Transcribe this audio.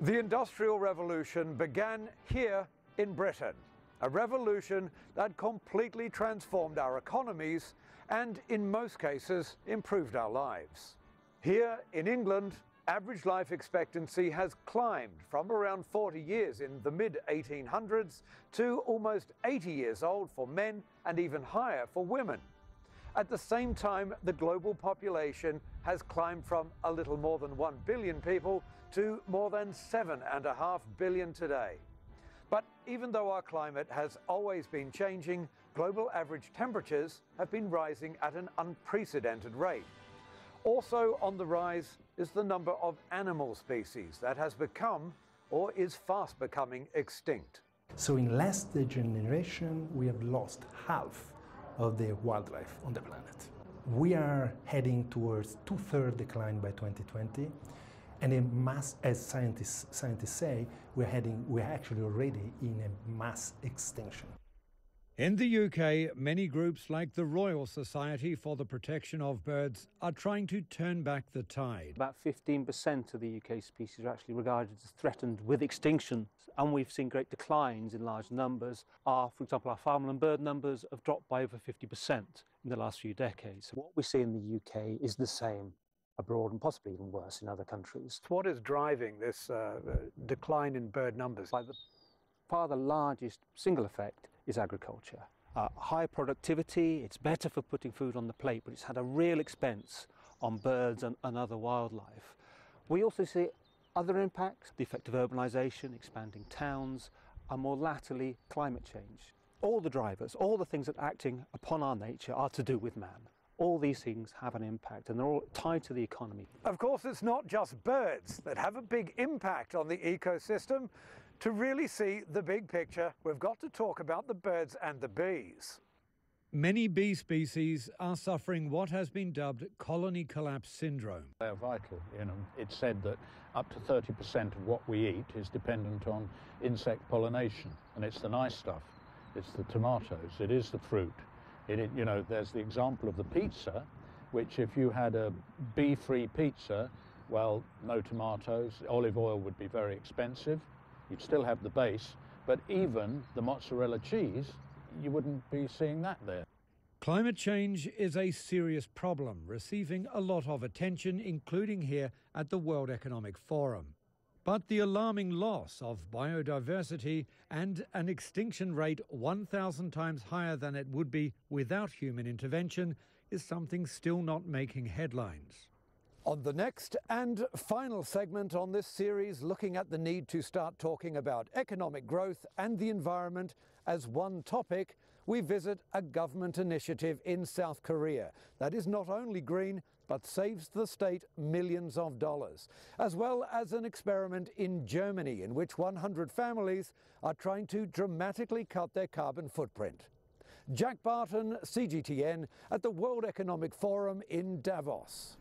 The Industrial Revolution began here in Britain, a revolution that completely transformed our economies and, in most cases, improved our lives. Here in England, average life expectancy has climbed from around 40 years in the mid-1800s to almost 80 years old for men and even higher for women. At the same time, the global population has climbed from a little more than 1 billion people to more than 7.5 billion today. But even though our climate has always been changing, global average temperatures have been rising at an unprecedented rate. Also on the rise is the number of animal species that has become, or is fast becoming, extinct. So in less than a generation, we have lost half of the wildlife on the planet. We are heading towards two-thirds decline by 2020, and as scientists say, we're actually already in a mass extinction. In the UK, many groups like the Royal Society for the Protection of Birds are trying to turn back the tide. About 15% of the UK species are actually regarded as threatened with extinction, and we've seen great declines in large numbers. For example, our farmland bird numbers have dropped by over 50% in the last few decades. What we see in the UK is the same abroad and possibly even worse in other countries. What is driving this decline in bird numbers? By far the largest single effect is agriculture. High productivity, it's better for putting food on the plate, but it's had a real expense on birds and other wildlife. We also see other impacts, the effect of urbanisation, expanding towns, and more latterly, climate change. All the drivers, all the things that are acting upon our nature are to do with man. All these things have an impact, and they're all tied to the economy. Of course, it's not just birds that have a big impact on the ecosystem. To really see the big picture, we've got to talk about the birds and the bees. Many bee species are suffering what has been dubbed colony collapse syndrome. They are vital. It's said that up to 30% of what we eat is dependent on insect pollination, and it's the nice stuff. It's the tomatoes, it is the fruit. There's the example of the pizza, which if you had a bee-free pizza, well, no tomatoes, olive oil would be very expensive. You'd still have the base, but even the mozzarella cheese, you wouldn't be seeing that there. Climate change is a serious problem, receiving a lot of attention, including here at the World Economic Forum. But the alarming loss of biodiversity and an extinction rate 1,000 times higher than it would be without human intervention is something still not making headlines. On the next and final segment on this series, looking at the need to start talking about economic growth and the environment as one topic, we visit a government initiative in South Korea that is not only green, but saves the state millions of dollars, as well as an experiment in Germany in which 100 families are trying to dramatically cut their carbon footprint. Jack Barton, CGTN, at the World Economic Forum in Davos.